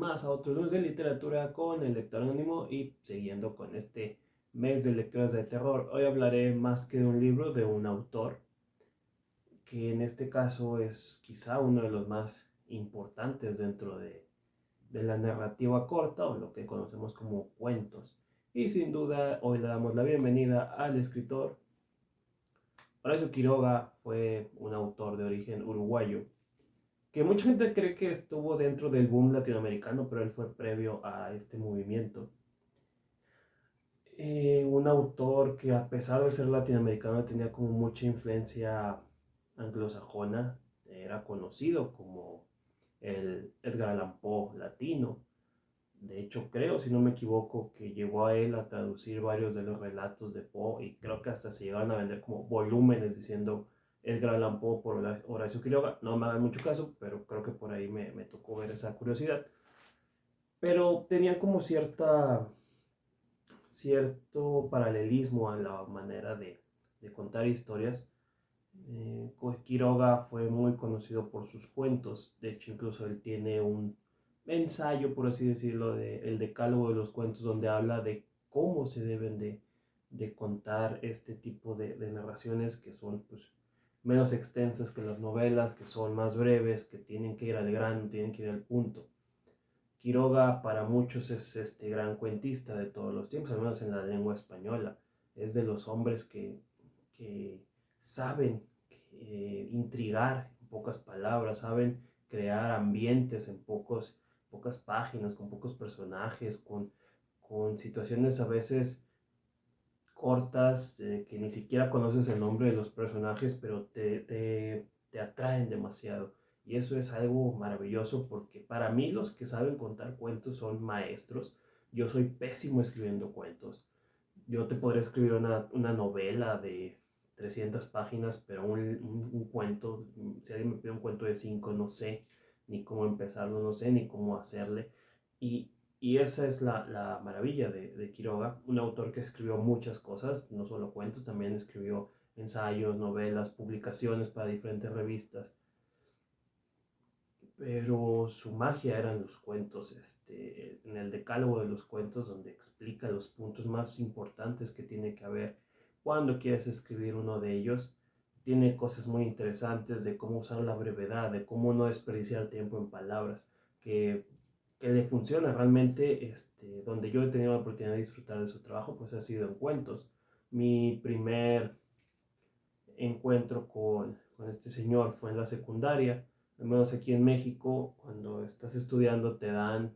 más a otro lunes de literatura con el lector anónimo y siguiendo con este mes de lecturas de terror. Hoy hablaré más que de un libro, de un autor, que en este caso es quizá uno de los más importantes dentro de la narrativa corta o lo que conocemos como cuentos. Y sin duda hoy le damos la bienvenida al escritor Horacio Quiroga. Fue un autor de origen uruguayo que mucha gente cree que estuvo dentro del boom latinoamericano, pero él fue previo a este movimiento. Un autor que a pesar de ser latinoamericano tenía como mucha influencia anglosajona, era conocido como el Edgar Allan Poe latino. De hecho, creo, si no me equivoco, que llegó a él a traducir varios de los relatos de Poe y creo que hasta se llegaron a vender como volúmenes diciendo Edgar Allan Poe por Horacio Quiroga. No me hagan mucho caso, pero creo que por ahí me tocó ver esa curiosidad. Pero tenían como cierto paralelismo a la manera de contar historias. Quiroga fue muy conocido por sus cuentos. De hecho, incluso él tiene un ensayo, por así decirlo, de El Decálogo de los Cuentos, donde habla de cómo se deben de contar este tipo de narraciones que son pues, menos extensas que las novelas, que son más breves, que tienen que ir al grano, tienen que ir al punto. Quiroga para muchos es este gran cuentista de todos los tiempos, al menos en la lengua española. Es de los hombres que saben intrigar en pocas palabras, saben crear ambientes en pocas páginas, con pocos personajes, con situaciones a veces cortas, que ni siquiera conoces el nombre de los personajes, pero te atraen demasiado. Y eso es algo maravilloso porque para mí los que saben contar cuentos son maestros. Yo soy pésimo escribiendo cuentos. Yo te podría escribir una novela de 300 páginas, pero un cuento, si alguien me pide un cuento de 5, no sé ni cómo empezarlo, no sé ni cómo hacerle. Y, y esa es la maravilla de Quiroga, un autor que escribió muchas cosas, no solo cuentos, también escribió ensayos, novelas, publicaciones para diferentes revistas. Pero su magia eran los cuentos, en el decálogo de los cuentos donde explica los puntos más importantes que tiene que haber cuando quieres escribir uno de ellos. Tiene cosas muy interesantes de cómo usar la brevedad, de cómo no desperdiciar tiempo en palabras, que le funciona realmente. Donde yo he tenido la oportunidad de disfrutar de su trabajo, pues ha sido en cuentos. Mi primer encuentro con este señor fue en la secundaria. Al menos aquí en México, cuando estás estudiando, te dan,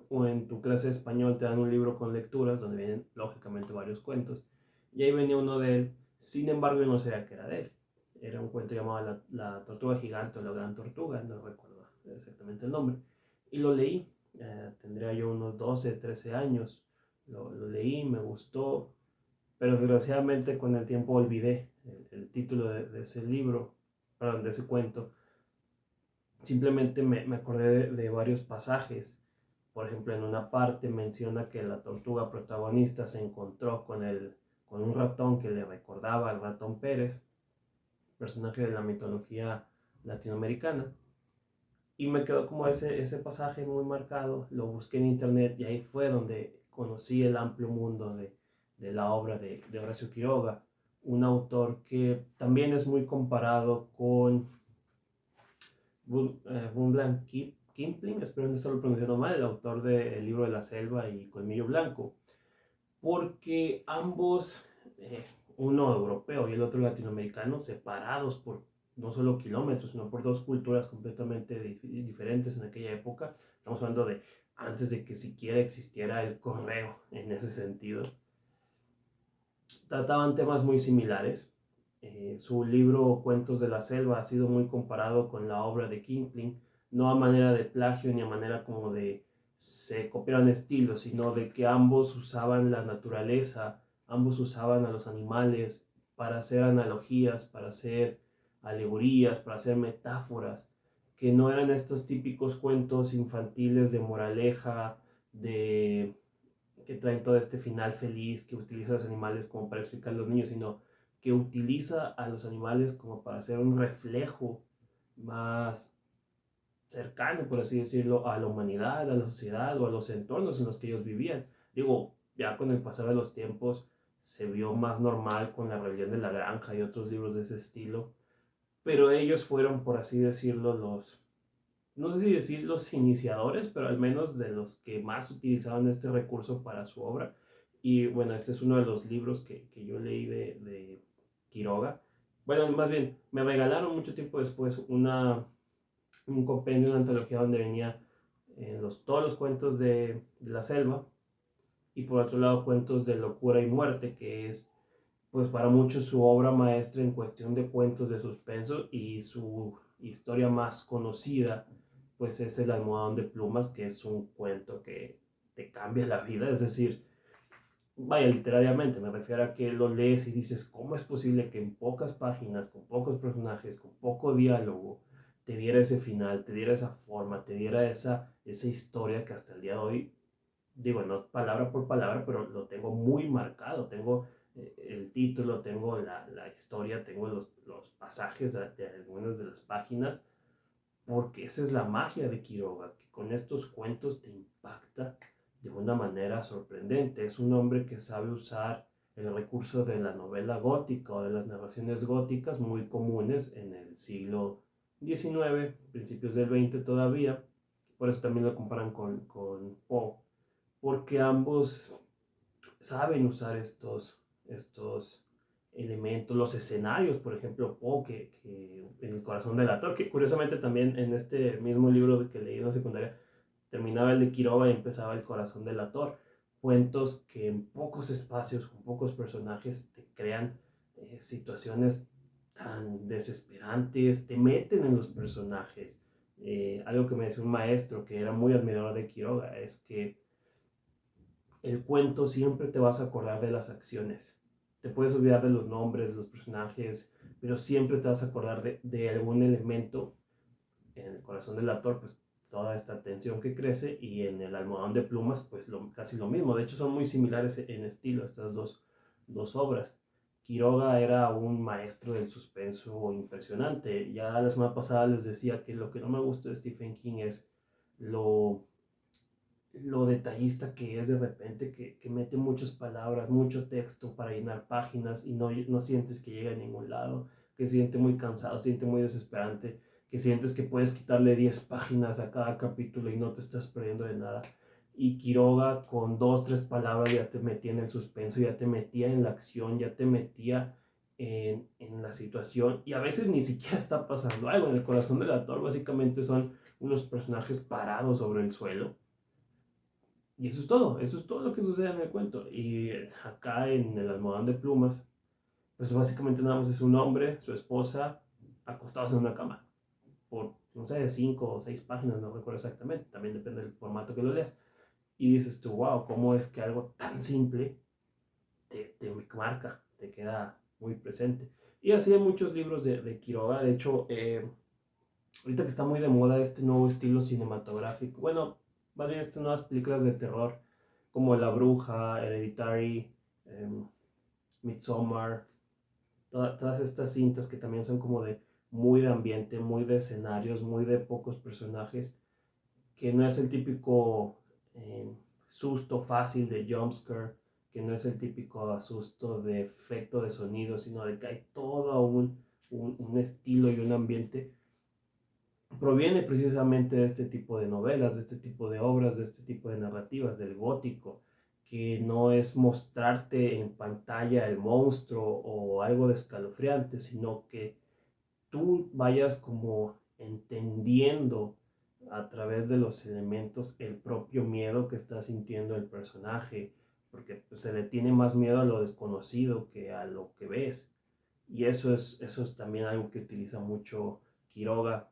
o en tu clase de español, te dan un libro con lecturas donde vienen lógicamente varios cuentos. Y ahí venía uno de él, sin embargo, yo no sabía que era de él. Era un cuento llamado la Tortuga Gigante o La Gran Tortuga, no recuerdo exactamente el nombre. Y lo leí, tendría yo unos 12, 13 años. Lo leí, me gustó, pero desgraciadamente con el tiempo olvidé el título de ese libro, perdón, de ese cuento. Simplemente me acordé de varios pasajes. Por ejemplo, en una parte menciona que la tortuga protagonista se encontró con un ratón que le recordaba al ratón Pérez, personaje de la mitología latinoamericana. Y me quedó como ese pasaje muy marcado, lo busqué en internet y ahí fue donde conocí el amplio mundo de la obra de Horacio Quiroga, un autor que también es muy comparado con Rudyard Kipling, espero no estarlo pronunciando mal, el autor del libro de la selva y Colmillo Blanco, porque ambos, uno europeo y el otro latinoamericano, separados por no solo kilómetros, sino por dos culturas completamente diferentes en aquella época. Estamos hablando de antes de que siquiera existiera el correo en ese sentido. Trataban temas muy similares. Su libro Cuentos de la Selva ha sido muy comparado con la obra de Kipling, no a manera de plagio ni a manera como de se copiaron estilos, sino de que ambos usaban la naturaleza, ambos usaban a los animales para hacer analogías, para hacer alegorías, para hacer metáforas, que no eran estos típicos cuentos infantiles de moraleja, de que traen todo este final feliz, que utiliza a los animales como para explicar a los niños, sino que utiliza a los animales como para hacer un reflejo más, cercano, por así decirlo, a la humanidad, a la sociedad o a los entornos en los que ellos vivían. Digo, ya con el pasar de los tiempos se vio más normal con la rebelión de la granja y otros libros de ese estilo, pero ellos fueron, por así decirlo, no sé si decir los iniciadores, pero al menos de los que más utilizaban este recurso para su obra. Y bueno, este es uno de los libros que yo leí de Quiroga. Bueno, más bien, me regalaron mucho tiempo después un compendio, una antología donde venía todos los cuentos de la selva y por otro lado cuentos de locura y muerte, que es pues para muchos su obra maestra en cuestión de cuentos de suspenso, y su historia más conocida pues es El almohadón de plumas, que es un cuento que te cambia la vida. Es decir, vaya, literariamente me refiero a que lo lees y dices, ¿cómo es posible que en pocas páginas, con pocos personajes, con poco diálogo, te diera ese final, te diera esa forma, te diera esa historia que hasta el día de hoy, digo, no palabra por palabra, pero lo tengo muy marcado? Tengo el título, tengo la historia, tengo los pasajes de algunas de las páginas, porque esa es la magia de Quiroga, que con estos cuentos te impacta de una manera sorprendente. Es un hombre que sabe usar el recurso de la novela gótica o de las narraciones góticas muy comunes en el siglo XIX, principios del XX todavía. Por eso también lo comparan con Poe, porque ambos saben usar estos elementos, los escenarios. Por ejemplo, Poe, que en El corazón del ator, que curiosamente también en este mismo libro que leí en la secundaria, terminaba el de Quiroga y empezaba El corazón del ator. Cuentos que en pocos espacios, con pocos personajes, te crean situaciones tan desesperantes, te meten en los personajes. Algo que me decía un maestro que era muy admirador de Quiroga es que el cuento siempre te vas a acordar de las acciones. Te puedes olvidar de los nombres, de los personajes, pero siempre te vas a acordar de algún elemento. En El corazón del actor, pues toda esta tensión que crece, y en El almohadón de plumas, pues casi lo mismo. De hecho, son muy similares en estilo estas dos obras. Quiroga era un maestro del suspenso impresionante. Ya la semana pasada les decía que lo que no me gusta de Stephen King es lo lo detallista que es de repente, que mete muchas palabras, mucho texto para llenar páginas y no sientes que llega a ningún lado, que se siente muy cansado, se siente muy desesperante, que sientes que puedes quitarle 10 páginas a cada capítulo y no te estás perdiendo de nada. Y Quiroga con dos, tres palabras ya te metía en el suspenso, ya te metía en la acción, ya te metía en la situación, y a veces ni siquiera está pasando algo. En El corazón del actor básicamente son unos personajes parados sobre el suelo, y eso es todo lo que sucede en el cuento. Y acá en El almohadón de plumas, pues básicamente nada más es un hombre, su esposa, acostados en una cama, por, no sé, 5 o 6 páginas, no recuerdo exactamente, también depende del formato que lo leas. Y dices tú, wow, ¿cómo es que algo tan simple te marca, te queda muy presente? Y así hay muchos libros de Quiroga. De hecho, ahorita que está muy de moda este nuevo estilo cinematográfico, bueno, más bien estas nuevas películas de terror, como La Bruja, Hereditary, eh, Midsommar, todas estas cintas que también son como de muy de ambiente, muy de escenarios, muy de pocos personajes, que no es el típico eh, susto fácil de jumpscare, que no es el típico susto de efecto de sonido, sino de que hay todo un estilo y un ambiente. Proviene precisamente de este tipo de novelas, de este tipo de obras, de este tipo de narrativas, del gótico, que no es mostrarte en pantalla el monstruo o algo de escalofriante, sino que tú vayas como entendiendo a través de los elementos el propio miedo que está sintiendo el personaje, porque pues, se le tiene más miedo a lo desconocido que a lo que ves. Y eso es también algo que utiliza mucho Quiroga.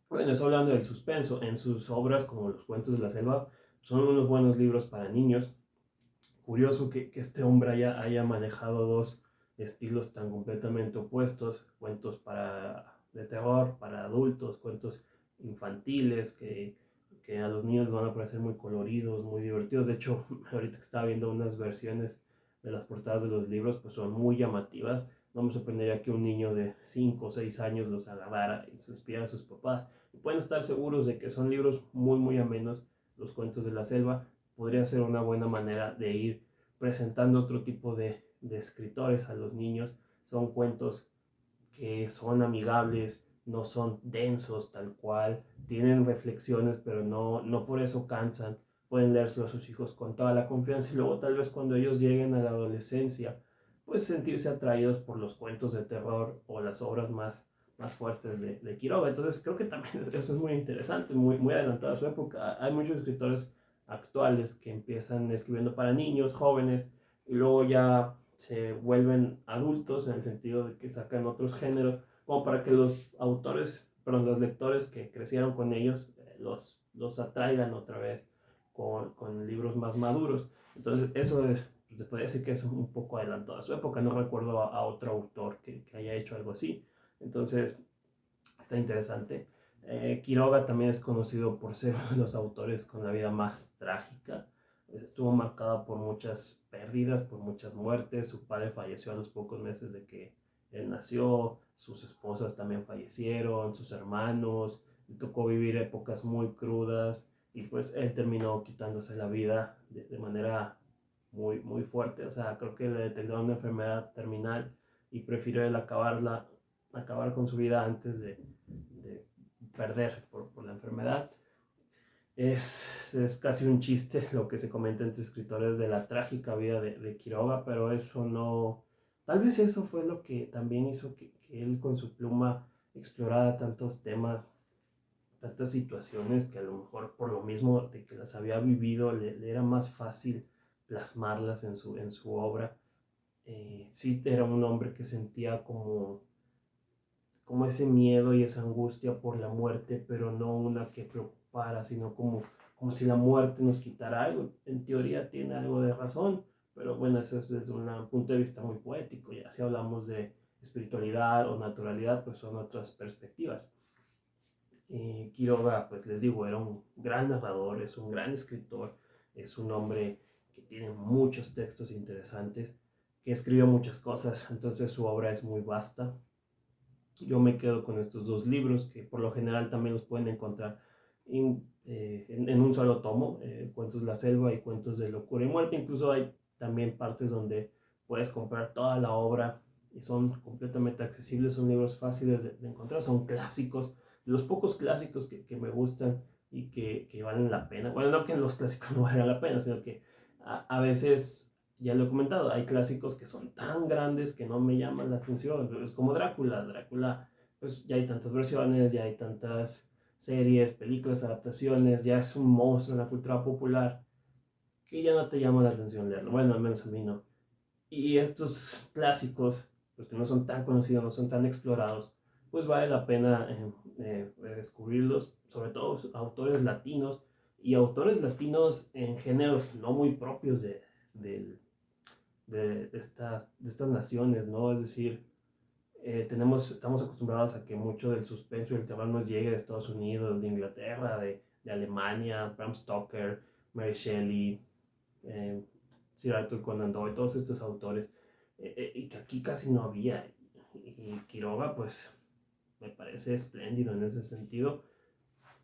Bueno, eso hablando del suspenso. En sus obras, como Los cuentos de la selva, son unos buenos libros para niños. Curioso que este hombre haya manejado dos estilos tan completamente opuestos: cuentos de terror para adultos, cuentos infantiles que a los niños les van a parecer muy coloridos, muy divertidos. De hecho, ahorita que estaba viendo unas versiones de las portadas de los libros, pues son muy llamativas. No me sorprendería que un niño de 5 o 6 años los agarrara y los pidiera a sus papás. Y pueden estar seguros de que son libros muy, muy amenos. Los cuentos de la selva podría ser una buena manera de ir presentando otro tipo de escritores a los niños. Son cuentos que son amigables, no son densos tal cual, tienen reflexiones, pero no por eso cansan. Pueden leérselo a sus hijos con toda la confianza y luego tal vez cuando ellos lleguen a la adolescencia, pues sentirse atraídos por los cuentos de terror o las obras más fuertes de Quiroga. Entonces creo que también eso es muy interesante, muy adelantado a su época. Hay muchos escritores actuales que empiezan escribiendo para niños, jóvenes, y luego ya se vuelven adultos en el sentido de que sacan otros géneros, como para que los autores, perdón, los lectores que crecieron con ellos, los atraigan otra vez con libros más maduros. Entonces eso es, se podría decir que es un poco adelantado a su época. No recuerdo a otro autor que haya hecho algo así. Entonces está interesante. Quiroga también es conocido por ser uno de los autores con la vida más trágica. Estuvo marcada por muchas pérdidas, por muchas muertes. Su padre falleció a los pocos meses de que él nació. Sus esposas también fallecieron, sus hermanos. Le tocó vivir épocas muy crudas y pues él terminó quitándose la vida de manera muy fuerte. O sea, creo que le detectaron una enfermedad terminal y prefirió él acabar con su vida antes de perder por la enfermedad. Es casi un chiste lo que se comenta entre escritores de la trágica vida de Quiroga, pero eso no... Tal vez eso fue lo que también hizo que él con su pluma explorara tantos temas, tantas situaciones que a lo mejor por lo mismo de que las había vivido le era más fácil plasmarlas en su obra. Sí, era un hombre que sentía como ese miedo y esa angustia por la muerte, pero no una que preocupara, sino como si la muerte nos quitara algo. En teoría tiene algo de razón, pero bueno, eso es desde un punto de vista muy poético. Ya si hablamos de espiritualidad o naturalidad, pues son otras perspectivas. Quiroga, pues les digo, era un gran narrador, es un gran escritor, es un hombre que tiene muchos textos interesantes, que escribió muchas cosas, entonces su obra es muy vasta. Yo me quedo con estos dos libros que por lo general también los pueden encontrar en un solo tomo, Cuentos de la Selva y Cuentos de Locura y Muerte. Incluso hay también partes donde puedes comprar toda la obra y son completamente accesibles, son libros fáciles de encontrar, son clásicos, de los pocos clásicos que me gustan y que valen la pena. Bueno, no que los clásicos no valgan la pena, sino que a veces ya lo he comentado, hay clásicos que son tan grandes que no me llaman la atención. Es como Drácula. Drácula, pues ya hay tantas versiones, ya hay tantas series, películas, adaptaciones, ya es un monstruo en la cultura popular que ya no te llama la atención leerlo. Bueno, al menos a mí no. Y estos clásicos, pues que no son tan conocidos, no son tan explorados, pues vale la pena descubrirlos, sobre todo autores latinos y autores latinos en géneros no muy propios del de estas naciones, ¿no? Es decir, estamos acostumbrados a que mucho del suspenso y el terror nos llegue de Estados Unidos, de Inglaterra, de Alemania, Bram Stoker, Mary Shelley, eh, Sir Arthur Conan Doyle, todos estos autores, y que aquí casi no había. Y Quiroga, pues, me parece espléndido en ese sentido.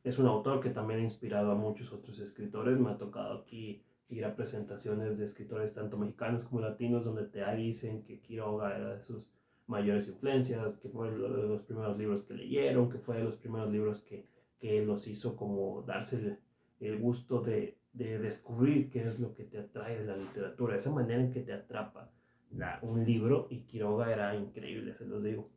Es un autor que también ha inspirado a muchos otros escritores. Me ha tocado aquí ir a presentaciones de escritores tanto mexicanos como latinos donde te dicen que Quiroga era de sus mayores influencias, que fue de los primeros libros que leyeron, que fue de los primeros libros que los hizo como darse el gusto de descubrir qué es lo que te atrae de la literatura, esa manera en que te atrapa un libro, y Quiroga era increíble, se los digo.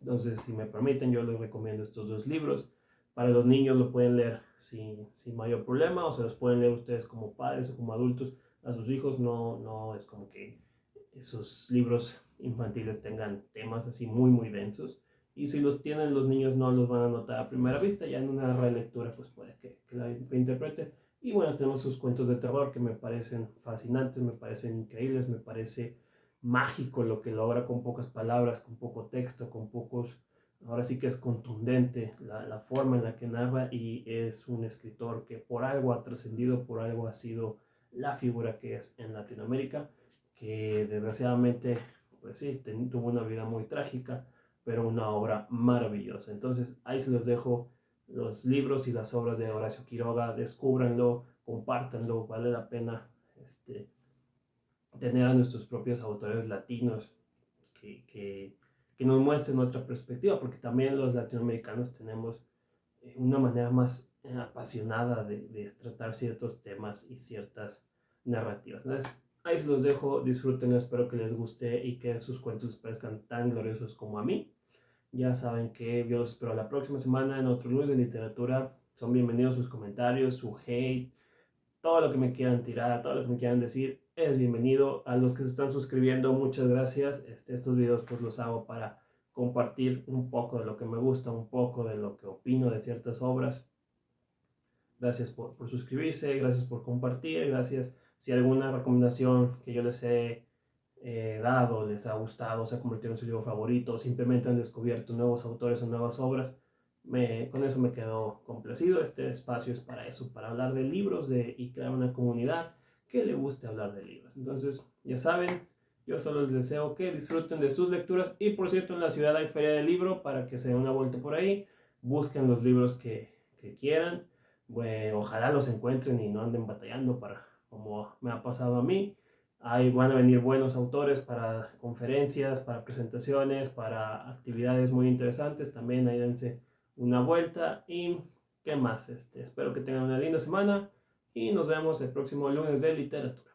Entonces, si me permiten, yo les recomiendo estos dos libros. Para los niños lo pueden leer sin mayor problema, o se los pueden leer ustedes como padres o como adultos a sus hijos. No es como que esos libros infantiles tengan temas así muy densos. Y si los tienen los niños no los van a notar a primera vista, ya en una relectura pues puede que la interpreten. Y bueno, tenemos sus cuentos de terror que me parecen fascinantes, me parecen increíbles, me parece mágico lo que logra con pocas palabras, con poco texto, con pocos... Ahora sí que es contundente la forma en la que narra, y es un escritor que por algo ha trascendido, por algo ha sido la figura que es en Latinoamérica, que desgraciadamente, pues sí, tuvo una vida muy trágica, pero una obra maravillosa. Entonces ahí se los dejo los libros y las obras de Horacio Quiroga, descúbranlo, compártanlo, vale la pena tener a nuestros propios autores latinos que nos muestren otra perspectiva, porque también los latinoamericanos tenemos una manera más apasionada de tratar ciertos temas y ciertas narrativas. Entonces, ahí se los dejo, disfruten, espero que les guste y que sus cuentos les parezcan tan gloriosos como a mí. Ya saben que yo los espero la próxima semana en otro lunes de literatura. Son bienvenidos sus comentarios, su hate, todo lo que me quieran tirar, todo lo que me quieran decir es bienvenido. A los que se están suscribiendo, muchas gracias. Estos videos pues los hago para compartir un poco de lo que me gusta, un poco de lo que opino de ciertas obras. Gracias por suscribirse, gracias por compartir, gracias si alguna recomendación que yo les he dado les ha gustado, se ha convertido en su libro favorito, simplemente han descubierto nuevos autores o nuevas obras. Con eso me quedo complacido. Este espacio es para eso, para hablar de libros y crear una comunidad que le guste hablar de libros. Entonces, ya saben, yo solo les deseo que disfruten de sus lecturas. Y por cierto, en la ciudad hay feria del libro para que se den una vuelta por ahí, busquen los libros que quieran. Bueno, ojalá los encuentren y no anden batallando para, como me ha pasado a mí. Ahí van a venir buenos autores para conferencias, para presentaciones, para actividades muy interesantes. También ahí dense una vuelta. Y qué más, espero que tengan una linda semana y nos vemos el próximo lunes de literatura.